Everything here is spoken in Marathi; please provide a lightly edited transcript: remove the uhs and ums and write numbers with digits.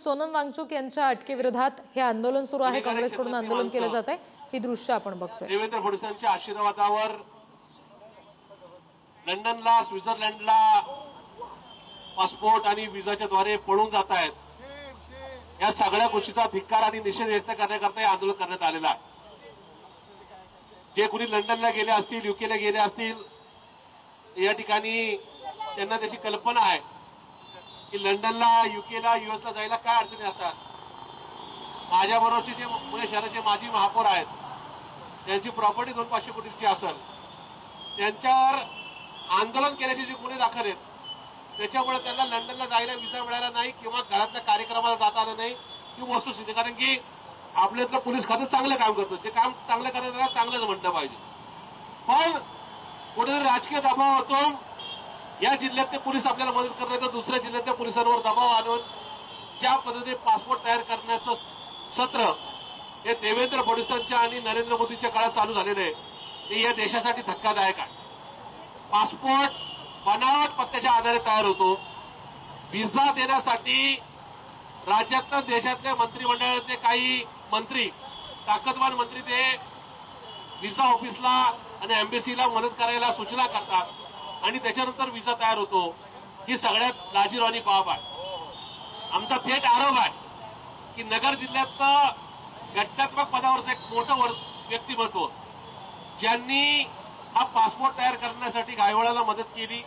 सोनम वांगचुक यांच्या अटकेविरोधात हे आंदोलन सुरू आहे। काँग्रेसकडून आंदोलन केलं जात आहे। ही दृश्य आपण बघतोय। देवेंद्र फडणवीसांच्या आशीर्वादावर लंडनला, स्वित्झर्लंडला पासपोर्ट आणि व्हिसाच्या द्वारे पळून जात आहेत। या सगळ्या गोष्टीचा धिक्कार आणि निषेध व्यक्त करण्याकरता हे आंदोलन करण्यात आलेलं आहे। जे कोणी लंडनला गेले असतील, युकेला गेले असतील, या ठिकाणी त्यांना त्याची कल्पना आहे की लंडनला, युकेला, युएसला जायला काय अडचणी असतात। माझ्याबरोबरचे जे पुणे शहराचे माजी महापौर आहेत, त्यांची प्रॉपर्टी 200-500 कोटीची असेल, त्यांच्यावर आंदोलन केल्याचे जे गुन्हे दाखल आहेत, त्याच्यामुळे त्यांना लंडनला जायला व्हिसा मिळाला नाही किंवा घरातल्या कार्यक्रमाला जाता आलं नाही ही वस्तुस्थिती। कारण की आपल्यातलं पोलीस खातं चांगलं काम करतं, जे काम चांगलं करण्याला चांगलंच म्हणलं पाहिजे, पण कुठेतरी राजकीय दबाव होतो। या जिल्ह्यातले पोलीस आपल्याला मदत करणार, तर दुसऱ्या जिल्ह्यातल्या पोलिसांवर दबाव आणून ज्या पद्धतीने पासपोर्ट तयार करण्याचं सत्र हे देवेंद्र फडणवीसांच्या आणि नरेंद्र मोदींच्या काळात चालू झालेलं आहे, ते या देशासाठी धक्कादायक आहे। पासपोर्ट बनावट पत्त्याच्या आधारे तयार होतो। व्हिसा देण्यासाठी राज्यातल्या, देशातल्या मंत्रिमंडळातले काही मंत्री, ताकदवान मंत्री, ते व्हिसा ऑफिसला आणि एम्बेसीला मदत करायला सूचना करतात आणि त्याच्यानंतर व्हिसा तयार होतो। ही सगळ्यात लाजिरवाणी बाब आहे। आमचा थेट आरोप आहे की नगर जिल्ह्यातलं घटनात्मक पदावरचं एक मोठं व्यक्तिमत्व, ज्यांनी हा पासपोर्ट तयार करण्यासाठी गायवळाला मदत केली।